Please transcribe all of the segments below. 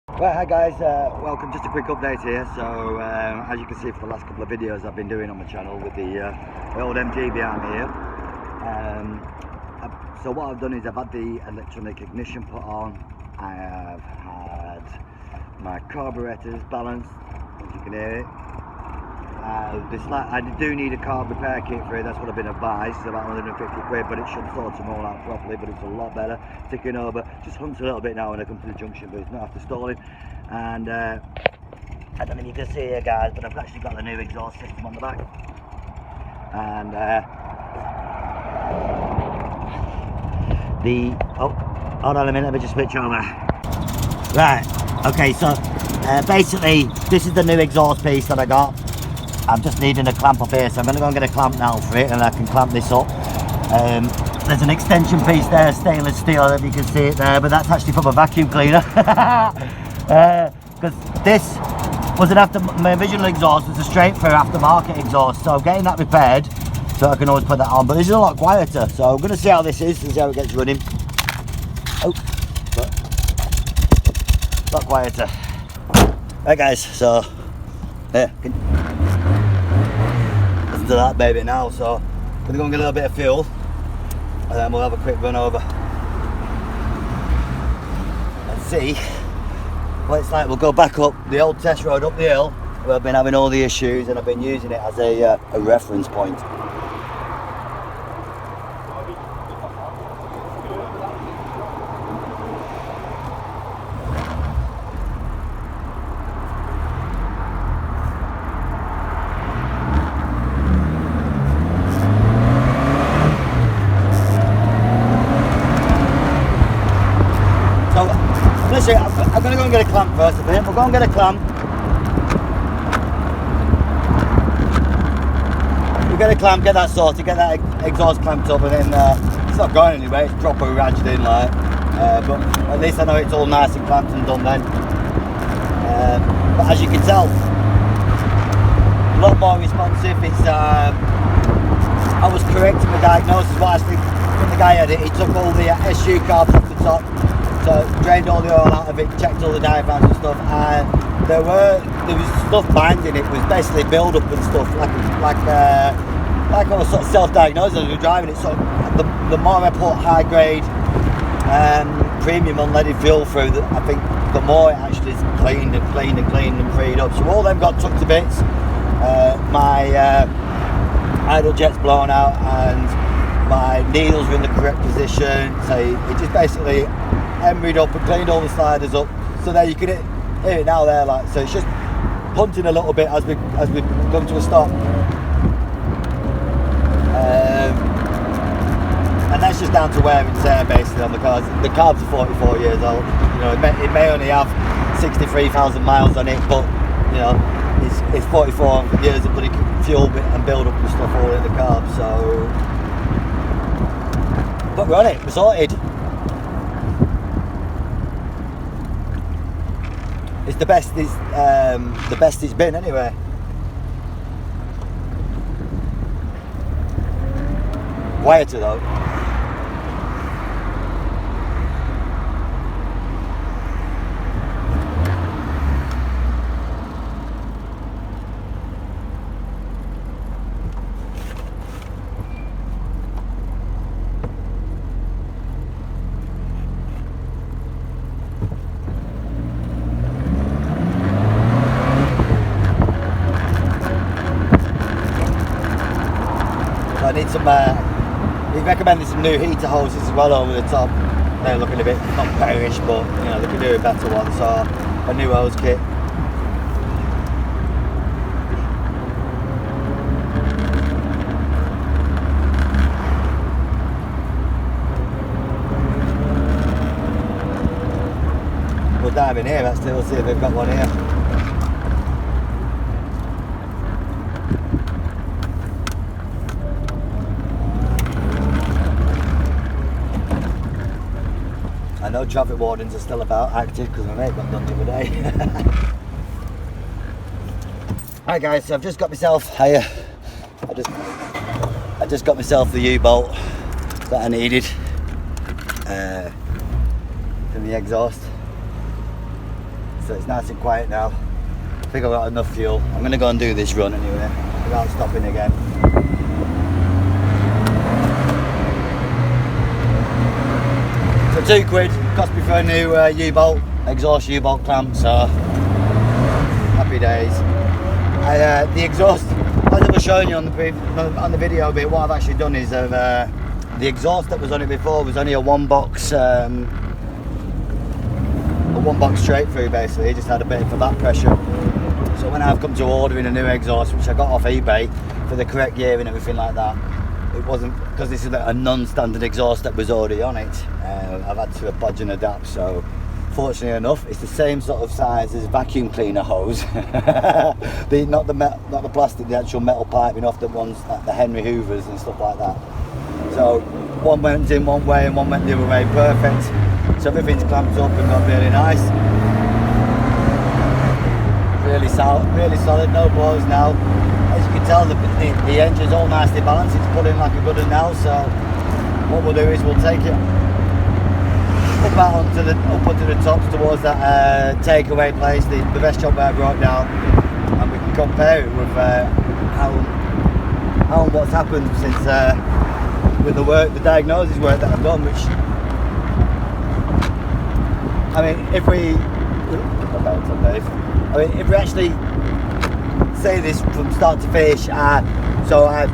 Right, hi guys, welcome. Just a quick update here. So as you can see, for the last couple of videos I've been doing on my channel with the old MG behind me here, so what I've done is I've had the electronic ignition put on. I have had my carburetors balanced, as you can hear it. I do need a carb repair kit for it. That's what I've been advised. It's about 150 quid, but it should sort them all out properly. But it's a lot better ticking over. Just hunts a little bit now when I come to the junction, but it's not after stalling. And I don't know if you can see here, guys, but I've actually got the new exhaust system on the back. And hold on a minute, let me just switch over. Right, okay, so basically this is the new exhaust piece that I got. I'm just needing a clamp up here, so I'm going to go and get a clamp now for it, and I can clamp this up. There's an extension piece there, stainless steel, I don't know if you can see it there, but that's actually from a vacuum cleaner. Because this wasn't my original exhaust was a straight through aftermarket exhaust, so getting that repaired, so I can always put that on. But this is a lot quieter, so I'm going to see how this is and see how it gets running. Oh, a lot quieter. Right guys, so yeah. To that baby now, so I'm gonna go and get a little bit of fuel and then we'll have a quick run over and see what it's like. We'll go back up the old test road up the hill where I've been having all the issues, and I've been using it as a reference point. I'm going to go and get a clamp first, I think. We'll go and get a clamp. We'll get a clamp, get that sorted, get that exhaust clamped up, and then it's not going anywhere, it's proper ratcheted in, like. But at least I know it's all nice and clamped and done then. But as you can tell, a lot more responsive. It's I was correct in the diagnosis. What I think when the guy had it, he took all the SU carbs off the top. So drained all the oil out of it, checked all the diaphragms and stuff, and there was stuff binding it. It was basically build up and stuff, like I was sort of self-diagnosed as I was driving it. So the more I put high grade premium unleaded fuel through, I think the more it actually is cleaned and freed up. So all them got took to bits. My idle jet's blown out and my needles are in the correct position. So it just basically emeryed up and cleaned all the sliders up, so there you can hear it now there, like. So it's just punting a little bit as we come to a stop, and that's just down to wear and tear basically on the cars. The carbs are 44 years old, you know. It may only have 63,000 miles on it, but you know it's 44 years of bloody fuel and build up and stuff all in the carbs. So but we're on it, we're sorted. It's the best it's been anyway. Quieter though. I need some, he's recommended some new heater hoses as well over the top. They're looking a bit, not perish, but you know, they can do a better one, so a new hose kit. We'll dive in here actually, we'll see if they've got one here. I know traffic wardens are still about active because my mate got done the other day. Hi guys, so I've just got myself I just got myself the U-bolt that I needed from the exhaust. So it's nice and quiet now. I think I've got enough fuel. I'm going to go and do this run anyway, without stopping again. So £2 cost me for a new U-bolt, exhaust U-bolt clamp, so happy days. And the exhaust, as I was showing you on the video bit, what I've actually done is the exhaust that was on it before was only a one box straight through basically. It just had a bit for back pressure. So when I've come to ordering a new exhaust, which I got off eBay for the correct year and everything like that, it wasn't, because this is a non-standard exhaust that was already on it. I've had to bodge and adapt. So fortunately enough, it's the same sort of size as vacuum cleaner hose. not the plastic, the actual metal piping off the ones like the Henry Hoovers and stuff like that. So one went in one way and one went the other way, perfect. So everything's clamped up and got really nice. Really solid, no blows now. As you can tell, the engine's all nicely balanced. It's pulling like a good one now. So what we'll do is we'll take it up onto the tops towards that takeaway place, the best job I brought down, and we can compare it with how what's happened since with the diagnosis work that I've done. Which, I mean, if we actually say this from start to finish, so I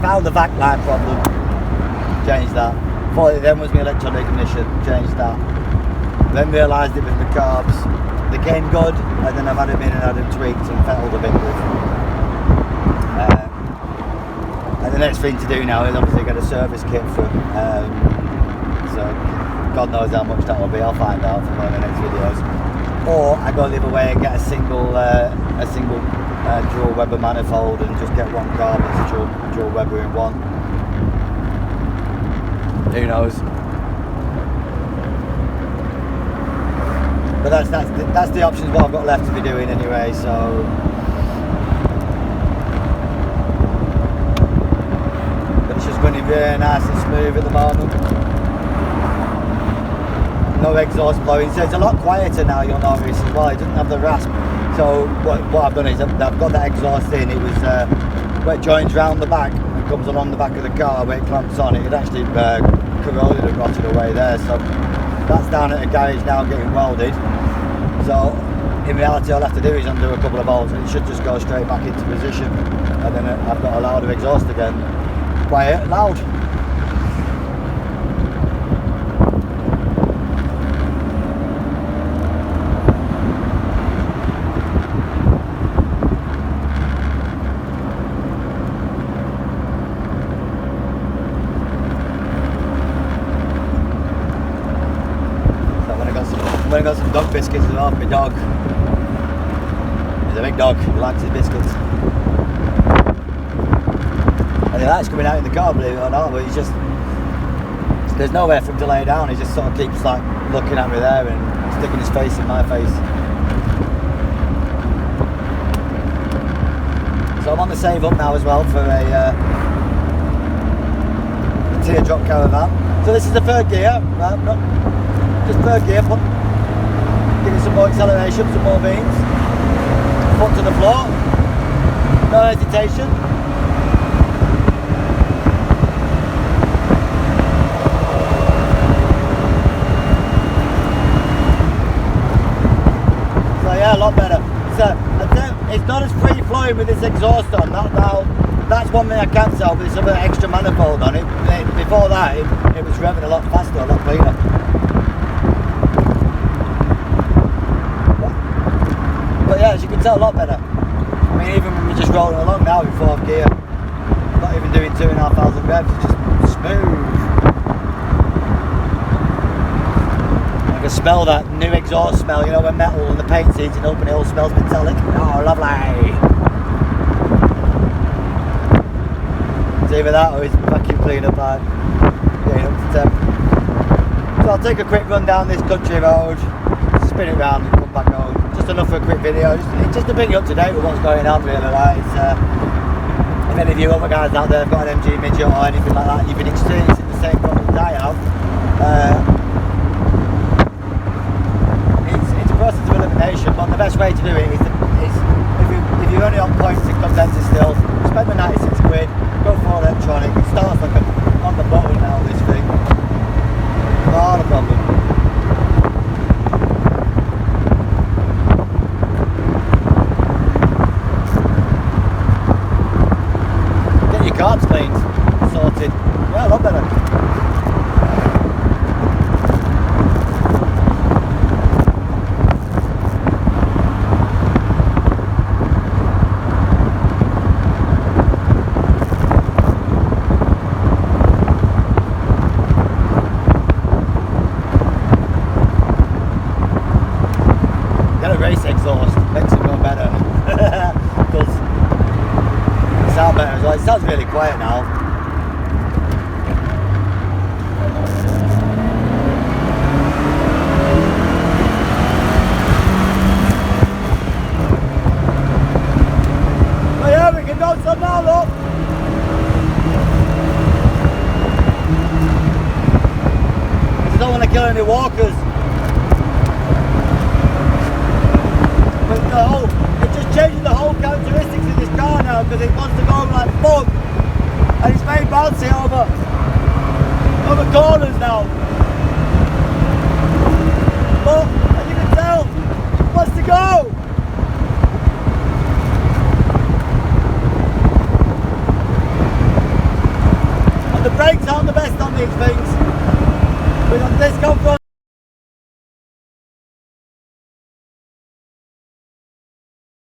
found the vac line problem, changed that. Thought it then was my electronic ignition, changed that. Then realised it was the carbs. They came good, and then I've had them in and had them tweaked and fettled a bit with. And the next thing to do now is obviously get a service kit for so God knows how much that will be. I'll find out from one of the next videos. Or I go the other way and get a single dual Weber manifold and just get one carb that's a dual Weber in one. Who knows? But that's the options what I've got left to be doing anyway. So but it's just running very nice and smooth at the moment. No exhaust blowing, so it's a lot quieter now. You'll notice as well. It doesn't have the rasp. So what I've done is I've got that exhaust in. It was where it joins round the back and comes along the back of the car where it clamps on. It actually corroded and rotted away there. So that's down at a garage now getting welded. So in reality, all I have to do is undo a couple of bolts and it should just go straight back into position. And then I've got a louder exhaust again. Quiet, loud. I got some dog biscuits as well for my dog. He's a big dog, he likes his biscuits. And he likes coming out in the car, believe it or not, but he's just, there's nowhere for him to lay down. He just sort of keeps like looking at me there and sticking his face in my face. So I'm on the save up now as well for a teardrop caravan. So this is the third gear, not just third gear, give it some more acceleration, some more beans. Foot to the floor. No hesitation. So yeah, a lot better. So it's not as free flowing with this exhaust on. That's one thing I can tell with this other extra manifold on it. Before that, it was revving a lot faster, a lot cleaner. But yeah, as you can tell, a lot better. I mean, even when we're just rolling along now in fourth gear, not even doing 2,500 revs, it's just smooth. I can smell that new exhaust smell, you know, when metal and the paint's heating up and it all smells metallic. Oh, lovely. It's either that or it's vacuum cleaner pipe getting up to temp. So I'll take a quick run down this country road, spin it round and come back home. Just enough for a quick video, just to bring you up to date with what's going on really. Like it's, if any of you other guys out there have got an MG Midget or anything like that, you've been experiencing the same problems I have, it's a process of elimination. any walkers. But it just changes the whole characteristics of this car now, because it wants to go like fun, and it's very bouncy over corners now. But as you can tell, it wants to go. And the brakes aren't the best on these things. We've got disc on front.